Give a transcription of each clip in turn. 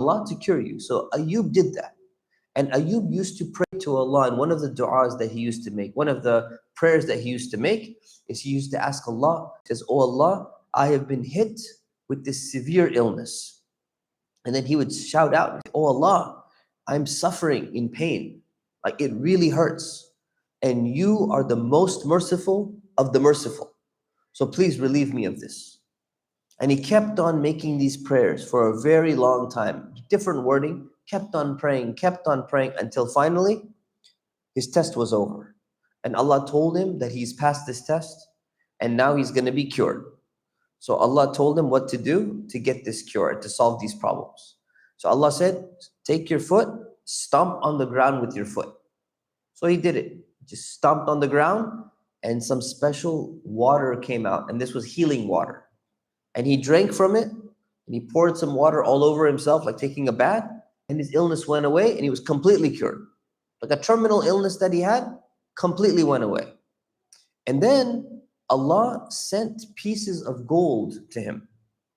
Allah to cure you. So Ayoub did that. And Ayoub used to pray to Allah, and one of the du'as that he used to make, one of the prayers that he used to make, is he used to ask Allah, he says, "Oh Allah, I have been hit with this severe illness." And then he would shout out, "Oh Allah, I'm suffering in pain. Like it really hurts. And you are the most merciful of the merciful. So please relieve me of this." And he kept on making these prayers for a very long time. Different wording, kept on praying until finally his test was over. And Allah told him that he's passed this test and now he's going to be cured. So Allah told him what to do to get this cure, to solve these problems. So Allah said, "Take your foot, stomp on the ground with your foot." So he did it. Just stomped on the ground and some special water came out. And this was healing water. And he drank from it and he poured some water all over himself, like taking a bath. And his illness went away and he was completely cured. Like a terminal illness that he had completely went away. And then Allah sent pieces of gold to him.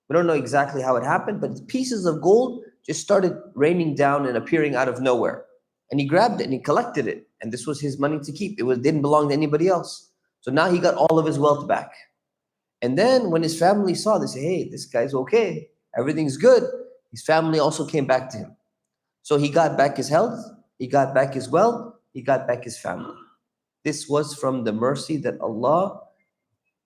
We don't know exactly how it happened, but pieces of gold just started raining down and appearing out of nowhere. And he grabbed it and he collected it. And this was his money to keep. It didn't belong to anybody else. So now he got all of his wealth back. And then when his family saw this, hey, this guy's okay, everything's good, his family also came back to him. So he got back his health, he got back his wealth, he got back his family. This was from the mercy that Allah,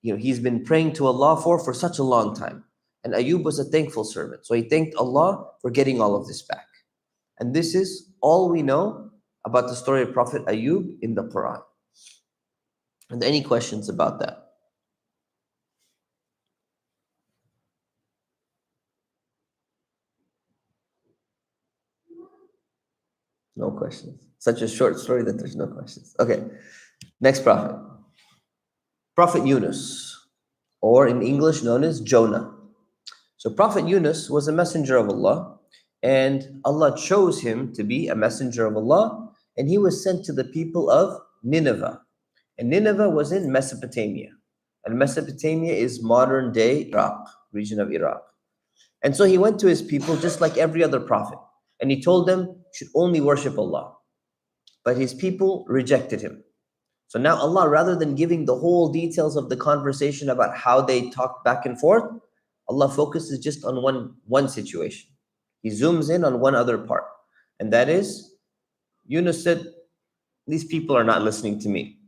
he's been praying to Allah for such a long time. And Ayoub was a thankful servant. So he thanked Allah for getting all of this back. And this is all we know about the story of Prophet Ayoub in the Qur'an. Are there any questions about that? No questions. Such a short story that there's no questions. Okay, next prophet. Prophet Yunus, or in English known as Jonah. So Prophet Yunus was a messenger of Allah, and Allah chose him to be a messenger of Allah, and he was sent to the people of Nineveh. And Nineveh was in Mesopotamia. And Mesopotamia is modern day Iraq, region of Iraq. And so he went to his people just like every other prophet. And he told them should only worship Allah. But his people rejected him. So now Allah, rather than giving the whole details of the conversation about how they talked back and forth, Allah focuses just on one situation. He zooms in on one other part. And that is, Yunus said, these people are not listening to me.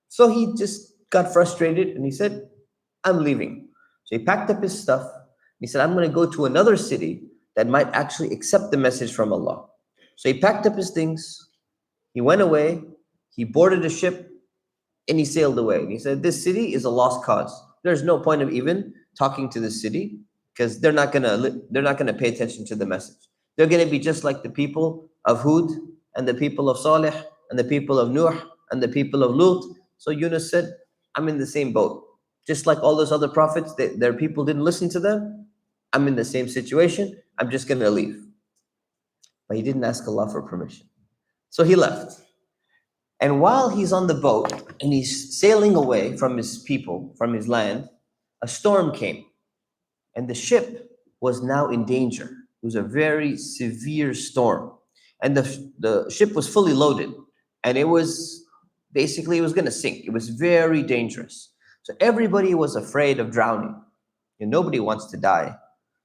So he just got frustrated and he said, I'm leaving. So he packed up his stuff. He said, I'm going to go to another city that might actually accept the message from Allah. So he packed up his things, he went away, he boarded a ship, and he sailed away. And he said, this city is a lost cause. There's no point of even talking to this city because they're not gonna pay attention to the message. They're gonna be just like the people of Hud and the people of Saleh and the people of Nuh and the people of Lut. So Yunus said, I'm in the same boat. Just like all those other prophets, their people didn't listen to them. I'm in the same situation. I'm just going to leave. But he didn't ask Allah for permission. So he left. And while he's on the boat and he's sailing away from his people, from his land, a storm came. And the ship was now in danger. It was a very severe storm. And the ship was fully loaded. And it was going to sink. It was very dangerous. So everybody was afraid of drowning. And nobody wants to die.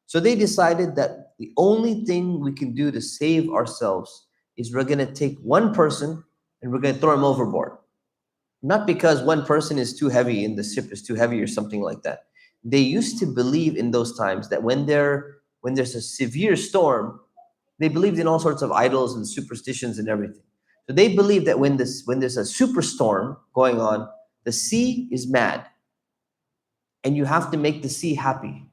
So they decided that the only thing we can do to save ourselves is we're going to take one person and we're going to throw him overboard. Not because one person is too heavy and the ship is too heavy or something like that. They used to believe in those times that when there's a severe storm, they believed in all sorts of idols and superstitions and everything. So they believe that when there's a superstorm going on, the sea is mad. And you have to make the sea happy.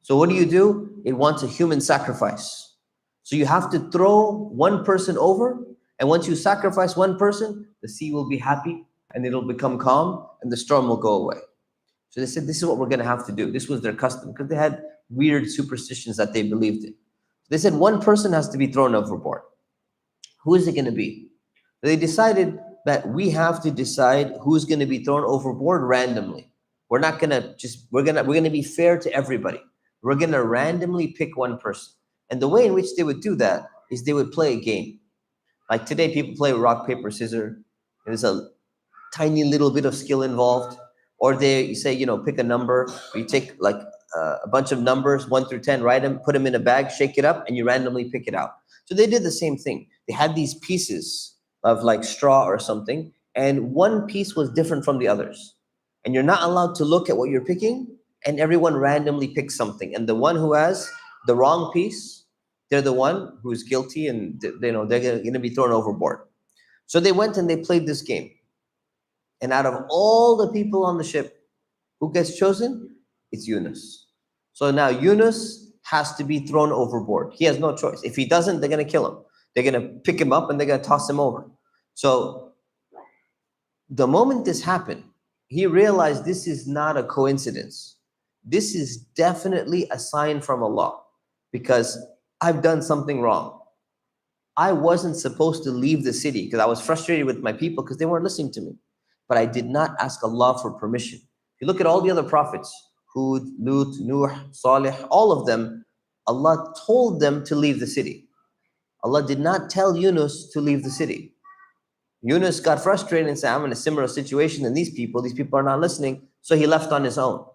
So what do? It wants a human sacrifice. So you have to throw one person over, and once you sacrifice one person, the sea will be happy and it'll become calm and the storm will go away. So they said, this is what we're going to have to do. This was their custom because they had weird superstitions that they believed in. They said one person has to be thrown overboard. Who is it going to be? They decided that we have to decide who's going to be thrown overboard randomly. We're going to be fair to everybody. We're going to randomly pick one person. And the way in which they would do that is they would play a game. Like today, people play rock, paper, scissors. There's a tiny little bit of skill involved. Or they say, pick a number. You take like a bunch of numbers, 1 through 10, write them, put them in a bag, shake it up, and you randomly pick it out. So they did the same thing. They had these pieces of like straw or something, and one piece was different from the others. And you're not allowed to look at what you're picking, and everyone randomly picks something. And the one who has the wrong piece, they're the one who's guilty, and they're going to be thrown overboard. So they went and they played this game. And out of all the people on the ship, who gets chosen? It's Yunus. So now Yunus has to be thrown overboard. He has no choice. If he doesn't, they're going to kill him. They're going to pick him up and they're going to toss him over. So the moment this happened, he realized this is not a coincidence. This is definitely a sign from Allah, because I've done something wrong. I wasn't supposed to leave the city because I was frustrated with my people because they weren't listening to me. But I did not ask Allah for permission. If you look at all the other prophets, Hud, Lut, Nuh, Salih, all of them, Allah told them to leave the city. Allah did not tell Yunus to leave the city. Yunus got frustrated and said, I'm in a similar situation than these people are not listening. So he left on his own.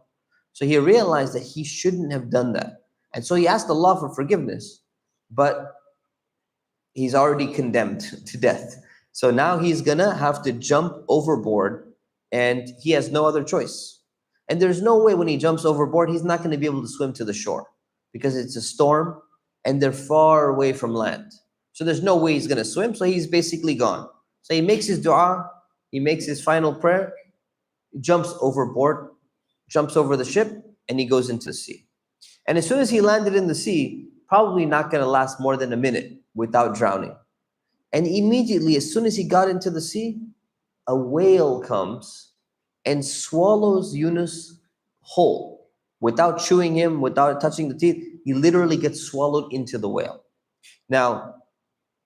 So he realized that he shouldn't have done that. And so he asked Allah for forgiveness, but he's already condemned to death. So now he's gonna have to jump overboard, and he has no other choice. And there's no way when he jumps overboard, he's not gonna be able to swim to the shore because it's a storm and they're far away from land. So there's no way he's gonna swim, so he's basically gone. So he makes his dua, he makes his final prayer, jumps overboard, jumps over the ship, and he goes into the sea. And as soon as he landed in the sea, probably not gonna last more than a minute without drowning. And immediately, as soon as he got into the sea, a whale comes and swallows Yunus whole. Without chewing him, without touching the teeth, he literally gets swallowed into the whale. Now,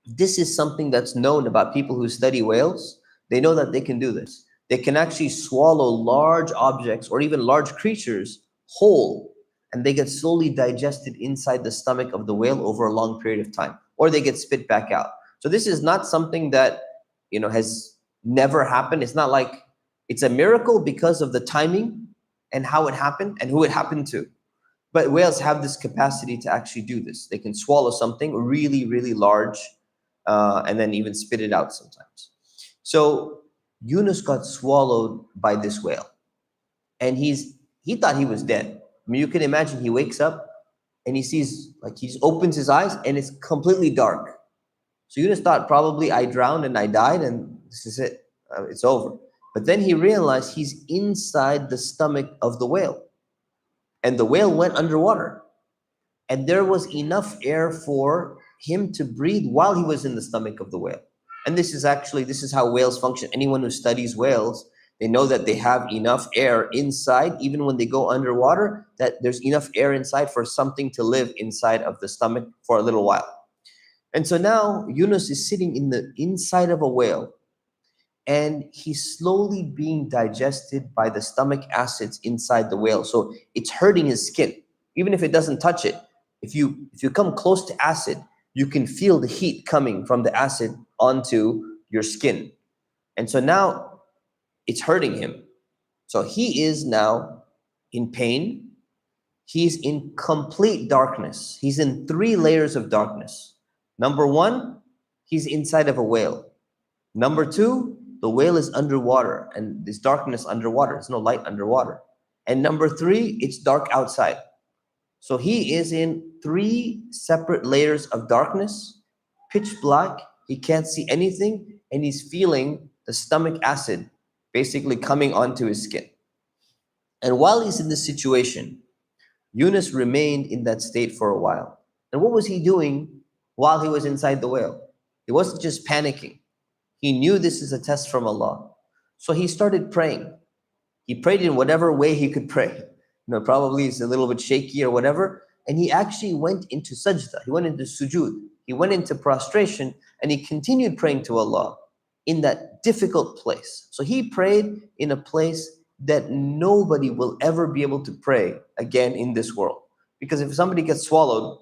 this is something that's known about people who study whales. They know that they can do this. They can actually swallow large objects or even large creatures whole, and they get slowly digested inside the stomach of the whale over a long period of time, or they get spit back out. So this is not something that has never happened. It's not like it's a miracle because of the timing and how it happened and who it happened to. But whales have this capacity to actually do this. They can swallow something really, really large and then even spit it out sometimes. So Yunus got swallowed by this whale, and he thought he was dead. I mean, you can imagine he wakes up and he sees, like, he opens his eyes and it's completely dark. So Yunus thought, probably I drowned and I died and this is it, it's over. But then he realized he's inside the stomach of the whale, and the whale went underwater, and there was enough air for him to breathe while he was in the stomach of the whale. And this is how whales function. Anyone who studies whales, they know that they have enough air inside, even when they go underwater, that there's enough air inside for something to live inside of the stomach for a little while. And so now Yunus is sitting in the inside of a whale, and he's slowly being digested by the stomach acids inside the whale. So it's hurting his skin, even if it doesn't touch it. If you come close to acid, you can feel the heat coming from the acid onto your skin. And so now it's hurting him. So he is now in pain. He's in complete darkness. He's in 3 layers of darkness. Number 1, he's inside of a whale. Number 2, the whale is underwater, and there's darkness underwater. There's no light underwater. And number 3, it's dark outside. So he is in 3 separate layers of darkness, pitch black. He can't see anything, and he's feeling the stomach acid basically coming onto his skin. And while he's in this situation, Yunus remained in that state for a while. And what was he doing while he was inside the whale? He wasn't just panicking. He knew this is a test from Allah. So he started praying. He prayed in whatever way he could pray. Probably it's a little bit shaky or whatever. And he actually went into sajda. He went into sujood. He went into prostration, and he continued praying to Allah in that difficult place. So he prayed in a place that nobody will ever be able to pray again in this world. Because if somebody gets swallowed,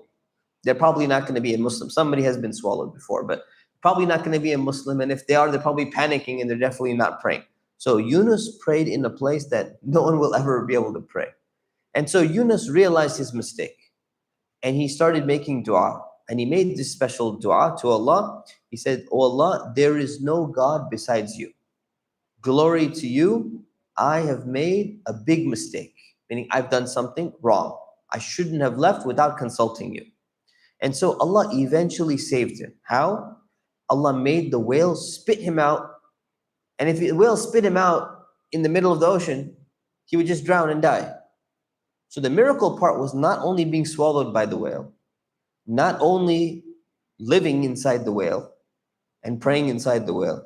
They're probably not going to be a Muslim. Somebody has been swallowed before, but probably not going to be a Muslim. And if they are, they're probably panicking and they're definitely not praying. So Yunus prayed in a place that no one will ever be able to pray. And so Yunus realized his mistake and he started making dua. And he made this special dua to Allah. He said, "Oh Allah, there is no God besides you. Glory to you. I have made a big mistake." Meaning I've done something wrong. I shouldn't have left without consulting you. And so Allah eventually saved him. How? Allah made the whale spit him out. And if the whale spit him out in the middle of the ocean, he would just drown and die. So the miracle part was not only being swallowed by the whale, not only living inside the whale and praying inside the whale,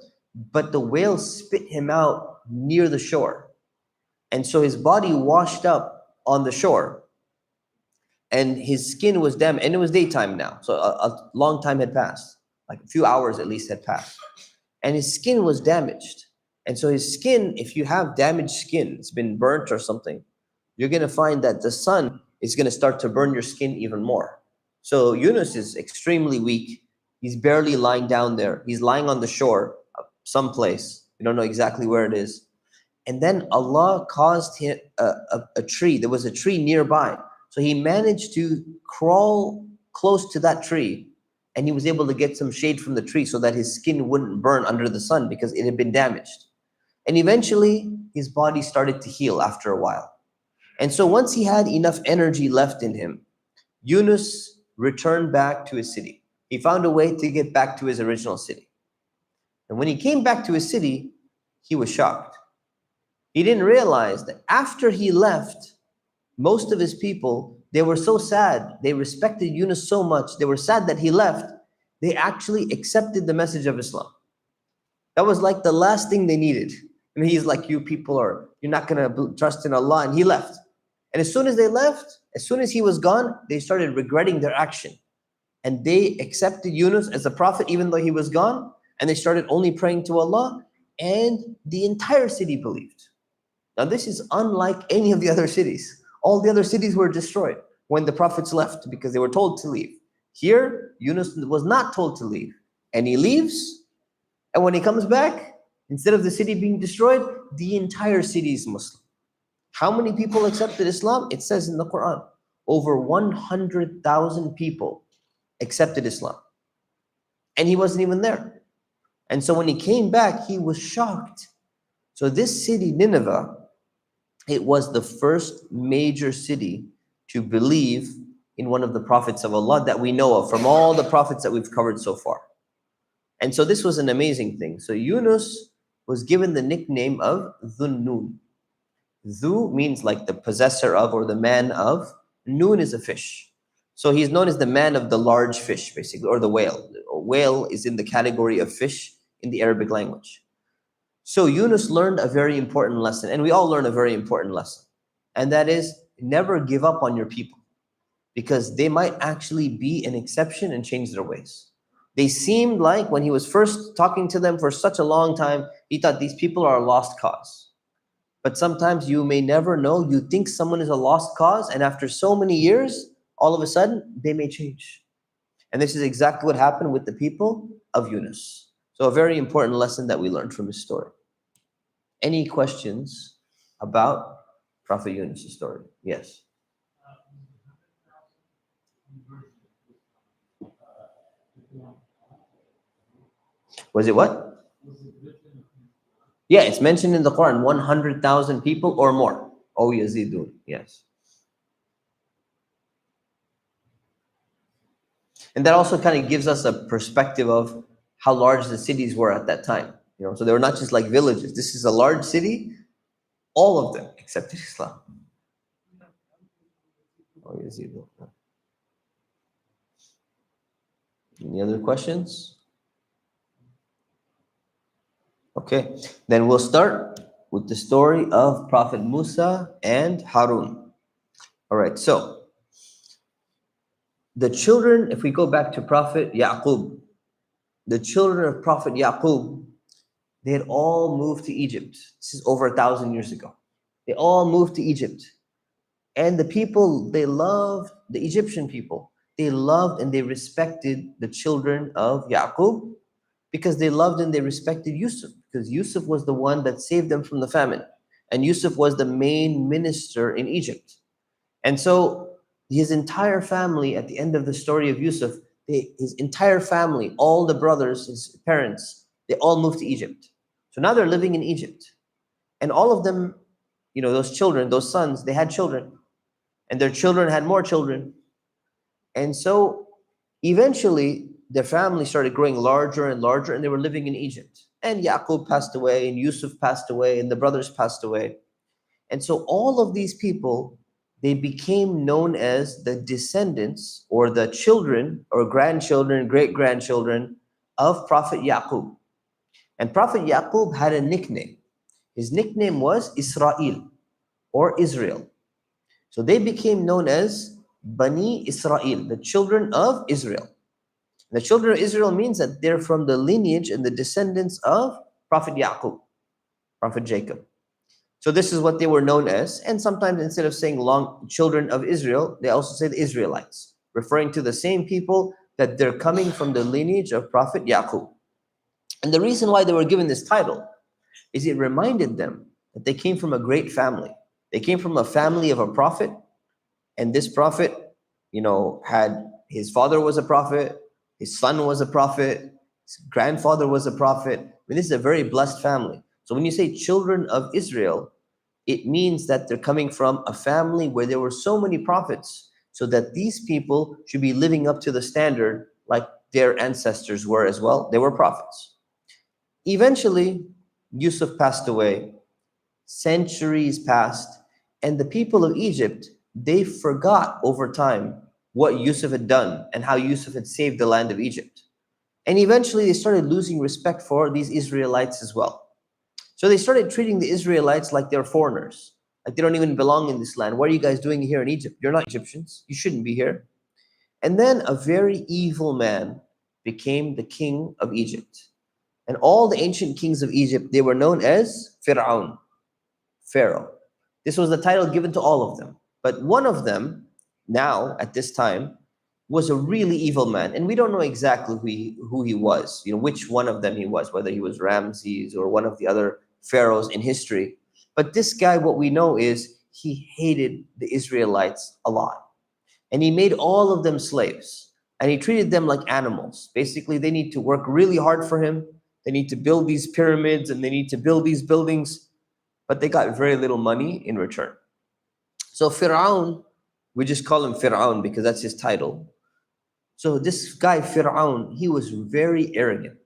but the whale spit him out near the shore. And so his body washed up on the shore and his skin was damaged. And it was daytime now. So a long time had passed, like a few hours at least had passed. And his skin was damaged. And so his skin, if you have damaged skin, it's been burnt or something, you're going to find that the sun is going to start to burn your skin even more. So Yunus is extremely weak. He's barely lying down there. He's lying on the shore someplace. We don't know exactly where it is. And then Allah caused him a tree. There was a tree nearby. So he managed to crawl close to that tree and he was able to get some shade from the tree so that his skin wouldn't burn under the sun because it had been damaged. And eventually his body started to heal after a while. And so once he had enough energy left in him, Yunus returned back to his city. He found a way to get back to his original city. And when he came back to his city, he was shocked. He didn't realize that after he left, most of his people, they were so sad. They respected Yunus so much. They were sad that he left. They actually accepted the message of Islam. That was like the last thing they needed. And he's like, you people are, you're not going to trust in Allah. And he left. And as soon as they left, as soon as he was gone, they started regretting their action. And they accepted Yunus as a prophet even though he was gone. And they started only praying to Allah. And the entire city believed. Now this is unlike any of the other cities. All the other cities were destroyed when the prophets left because they were told to leave. Here, Yunus was not told to leave. And he leaves. And when he comes back, instead of the city being destroyed, the entire city is Muslim. How many people accepted Islam? It says in the Qur'an, over 100,000 people accepted Islam. And he wasn't even there. And so when he came back, he was shocked. So this city, Nineveh, it was the first major city to believe in one of the prophets of Allah that we know of from all the prophets that we've covered so far. And so this was an amazing thing. So Yunus was given the nickname of Dhunnun. Dhu means like the possessor of or the man of. Noon is a fish. So he's known as the man of the large fish, basically, or the whale. A whale is in the category of fish in the Arabic language. So Yunus learned a very important lesson, and we all learn a very important lesson. And that is, never give up on your people, because they might actually be an exception and change their ways. They seemed like, when he was first talking to them for such a long time, he thought these people are a lost cause. But sometimes you may never know. You think someone is a lost cause, and after so many years, all of a sudden, they may change. And this is exactly what happened with the people of Yunus. So a very important lesson that we learned from his story. Any questions about Prophet Yunus' story? Yes. Was it what? Yeah, it's mentioned in the Quran, 100,000 people or more. Oh, yazidun, yes. And that also kind of gives us a perspective of how large the cities were at that time. You know, so they were not just like villages. This is a large city. All of them accepted Islam. Oh, yazidun. Any other questions? Okay, then we'll start with the story of Prophet Musa and Harun. All right, so the children, if we go back to Prophet Yaqub, the children of Prophet Yaqub, they had all moved to Egypt. This is over 1,000 years ago. They all moved to Egypt. And the people, they loved the Egyptian people. they loved and they respected the children of Yaqub because they loved and they respected Yusuf, because Yusuf was the one that saved them from the famine. And Yusuf was the main minister in Egypt. And so his entire family, at the end of the story of Yusuf, his entire family, all the brothers, his parents, they all moved to Egypt. So now they're living in Egypt. And all of them, those children, those sons, they had children. And their children had more children. And so eventually their family started growing larger and larger, and they were living in Egypt. And Yaqub passed away, and Yusuf passed away, and the brothers passed away. And so all of these people, they became known as the descendants or the children or grandchildren, great-grandchildren of Prophet Yaqub. And Prophet Yaqub had a nickname. His nickname was Israel or Israel. So they became known as Bani Israel, the children of Israel. The children of Israel means that they're from the lineage and the descendants of Prophet Yaqub, Prophet Jacob. So this is what they were known as. And sometimes instead of saying long children of Israel, they also say the Israelites, referring to the same people that they're coming from the lineage of Prophet Yaqub. And the reason why they were given this title is it reminded them that they came from a great family. They came from a family of a prophet. And this prophet, had his father was a prophet, his son was a prophet, his grandfather was a prophet. I mean, this is a very blessed family. So when you say children of Israel, it means that they're coming from a family where there were so many prophets, so that these people should be living up to the standard like their ancestors were as well. They were prophets. Eventually, Yusuf passed away. Centuries passed, and the people of Egypt, they forgot over time what Yusuf had done and how Yusuf had saved the land of Egypt. And eventually they started losing respect for these Israelites as well. So they started treating the Israelites like they're foreigners, like they don't even belong in this land. What are you guys doing here in Egypt? You're not Egyptians. You shouldn't be here. And then a very evil man became the king of Egypt. And all the ancient kings of Egypt, they were known as Pharaoh. This was the title given to all of them. But one of them, now at this time, was a really evil man. And we don't know exactly who he was, which one of them he was, whether he was Ramses or one of the other pharaohs in history. But this guy, what we know is he hated the Israelites a lot. And he made all of them slaves. And he treated them like animals. Basically, they need to work really hard for him. They need to build these pyramids and they need to build these buildings. But they got very little money in return. So Pharaoh, we just call him Pharaoh because that's his title. So this guy, Pharaoh, he was very arrogant.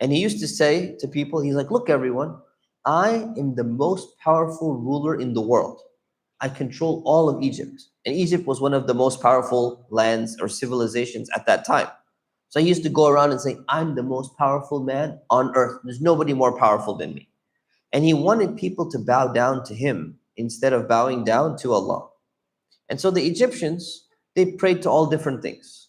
And he used to say to people, he's like, look, everyone, I am the most powerful ruler in the world. I control all of Egypt. And Egypt was one of the most powerful lands or civilizations at that time. So he used to go around and say, I'm the most powerful man on earth. There's nobody more powerful than me. And he wanted people to bow down to him instead of bowing down to Allah. And so the Egyptians, they prayed to all different things.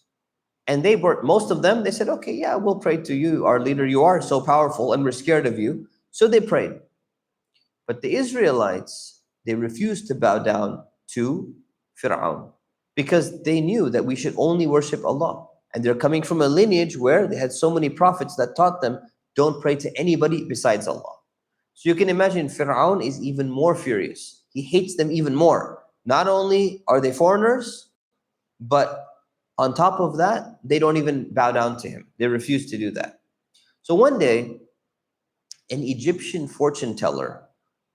And most of them, they said, okay, yeah, we'll pray to you, our leader. You are so powerful and we're scared of you. So they prayed. But the Israelites, they refused to bow down to Pharaoh because they knew that we should only worship Allah. And they're coming from a lineage where they had so many prophets that taught them, don't pray to anybody besides Allah. So you can imagine Pharaoh is even more furious. He hates them even more. Not only are they foreigners, but on top of that, they don't even bow down to him. They refuse to do that. So one day, an Egyptian fortune teller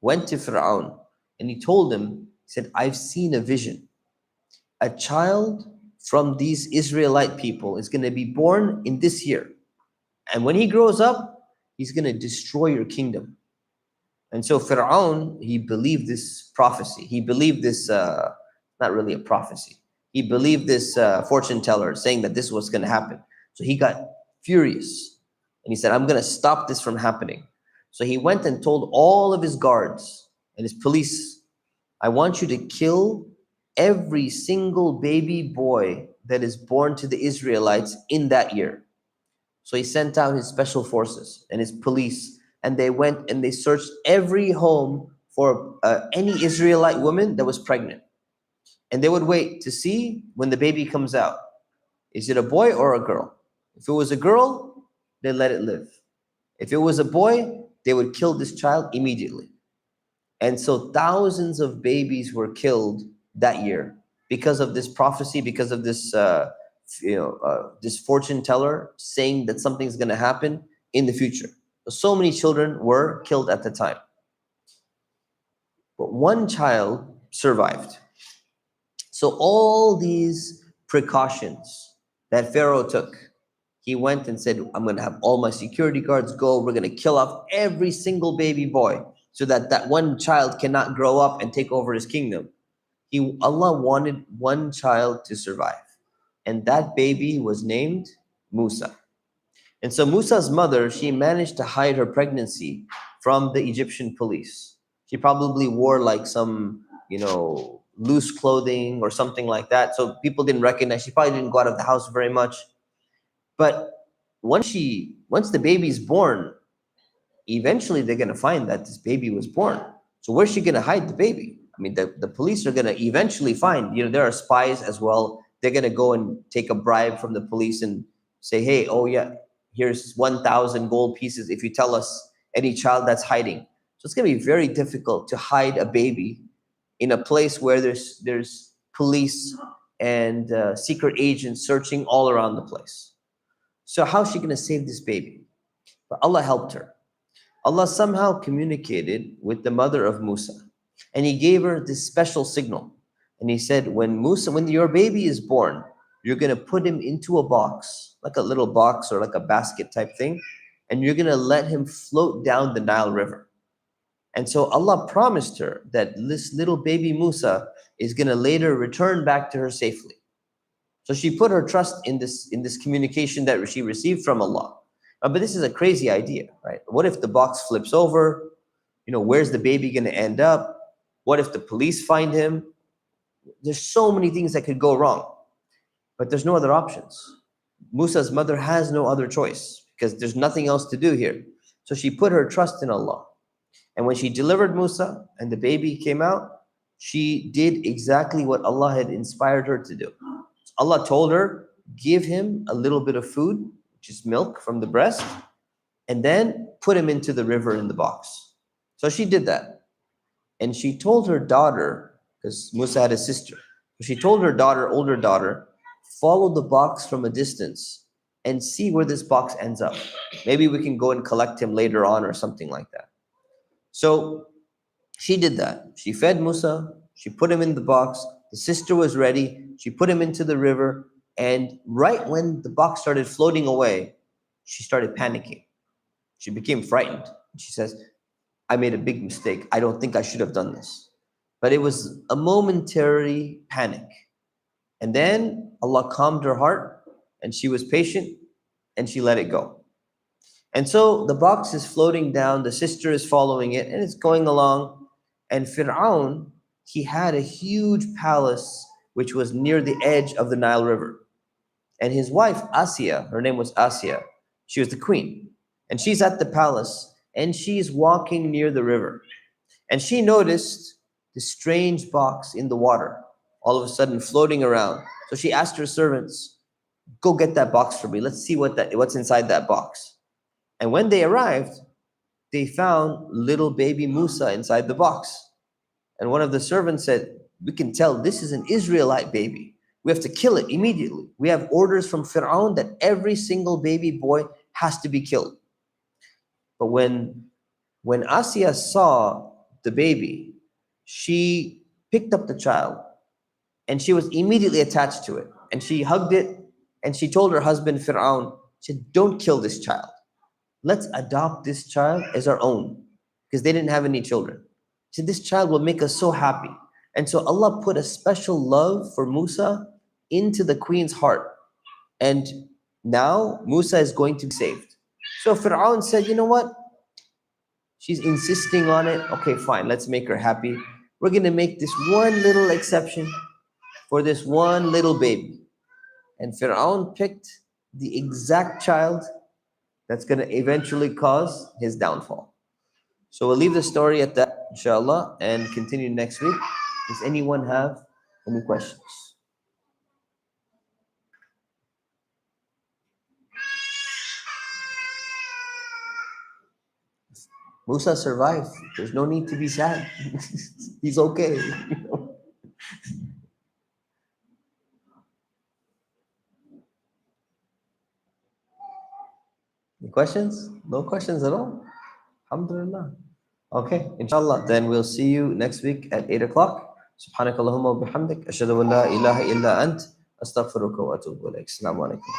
went to Pharaoh and he told him, he said, I've seen a vision. A child from these Israelite people is going to be born in this year. And when he grows up, he's going to destroy your kingdom. And so Pharaoh, he believed this prophecy. He believed this, not really a prophecy. He believed this fortune teller saying that this was going to happen. So he got furious. And he said, I'm going to stop this from happening. So he went and told all of his guards and his police, I want you to kill every single baby boy that is born to the Israelites in that year. So he sent out his special forces and his police, and they went and they searched every home for any Israelite woman that was pregnant. And they would wait to see when the baby comes out. Is it a boy or a girl? If it was a girl, they let it live. If it was a boy, they would kill this child immediately. And so thousands of babies were killed that year because of this prophecy, because of this, this fortune teller saying that something's going to happen in the future. So many children were killed at the time. But one child survived. So all these precautions that Pharaoh took, he went and said, I'm going to have all my security guards go. We're going to kill off every single baby boy so that that one child cannot grow up and take over his kingdom. Allah wanted one child to survive. And that baby was named Musa. And so Musa's mother, she managed to hide her pregnancy from the Egyptian police. She probably wore like some, loose clothing or something like that. So people didn't recognize. She probably didn't go out of the house very much. But once the baby's born, eventually they're going to find that this baby was born. So where's she going to hide the baby? I mean, the police are going to eventually find, there are spies as well. They're going to go and take a bribe from the police and say, hey, oh yeah, here's 1,000 gold pieces if you tell us any child that's hiding. So it's going to be very difficult to hide a baby in a place where there's police and secret agents searching all around the place. So how's she going to save this baby? But Allah helped her. Allah somehow communicated with the mother of Musa, and He gave her this special signal. And He said, when your baby is born, you're going to put him into a box, like a little box or like a basket type thing, and you're going to let him float down the Nile River. And so Allah promised her that this little baby Musa is going to later return back to her safely. So she put her trust in this communication that she received from Allah. But this is a crazy idea, right? What if the box flips over? Where's the baby going to end up? What if the police find him? There's so many things that could go wrong. But there's no other options. Musa's mother has no other choice because there's nothing else to do here. So she put her trust in Allah. And when she delivered Musa and the baby came out, she did exactly what Allah had inspired her to do. Allah told her, give him a little bit of food, which is milk from the breast, and then put him into the river in the box. So she did that. And she told her daughter, because Musa had a sister, she told her older daughter, follow the box from a distance and see where this box ends up. Maybe we can go and collect him later on or something like that. So she did that. She fed Musa, she put him in the box, the sister was ready, she put him into the river, and right when the box started floating away, she started panicking. She became frightened. She says, I made a big mistake. I don't think I should have done this. But it was a momentary panic. And then Allah calmed her heart, and she was patient, and she let it go. And so the box is floating down, the sister is following it, and it's going along. And Fir'aun, he had a huge palace which was near the edge of the Nile River. And his wife, Asiya, her name was Asiya, she was the queen. And she's at the palace, and she's walking near the river. And she noticed this strange box in the water, all of a sudden floating around. So she asked her servants, go get that box for me. Let's see what's inside that box. And when they arrived, they found little baby Musa inside the box. And one of the servants said, we can tell this is an Israelite baby. We have to kill it immediately. We have orders from Fir'aun that every single baby boy has to be killed. But when Asiya saw the baby, she picked up the child and she was immediately attached to it. And she hugged it and she told her husband Fir'aun, she said, don't kill this child. Let's adopt this child as our own, because they didn't have any children. She said, this child will make us so happy. And so Allah put a special love for Musa into the queen's heart. And now Musa is going to be saved. So Fir'aun said, you know what? She's insisting on it. Okay, fine, let's make her happy. We're going to make this one little exception for this one little baby. And Fir'aun picked the exact child that's going to eventually cause his downfall. So we'll leave the story at that, inshallah, and continue next week. Does anyone have any questions? Musa survived. There's no need to be sad. He's okay. Any questions? No questions at all? Alhamdulillah. Okay, inshallah. Then we'll see you next week at 8 o'clock. سبحانك اللهم وبحمدك أشهد أن لا إله إلا أنت أستغفرك وأتوب إليك. السلام عليكم.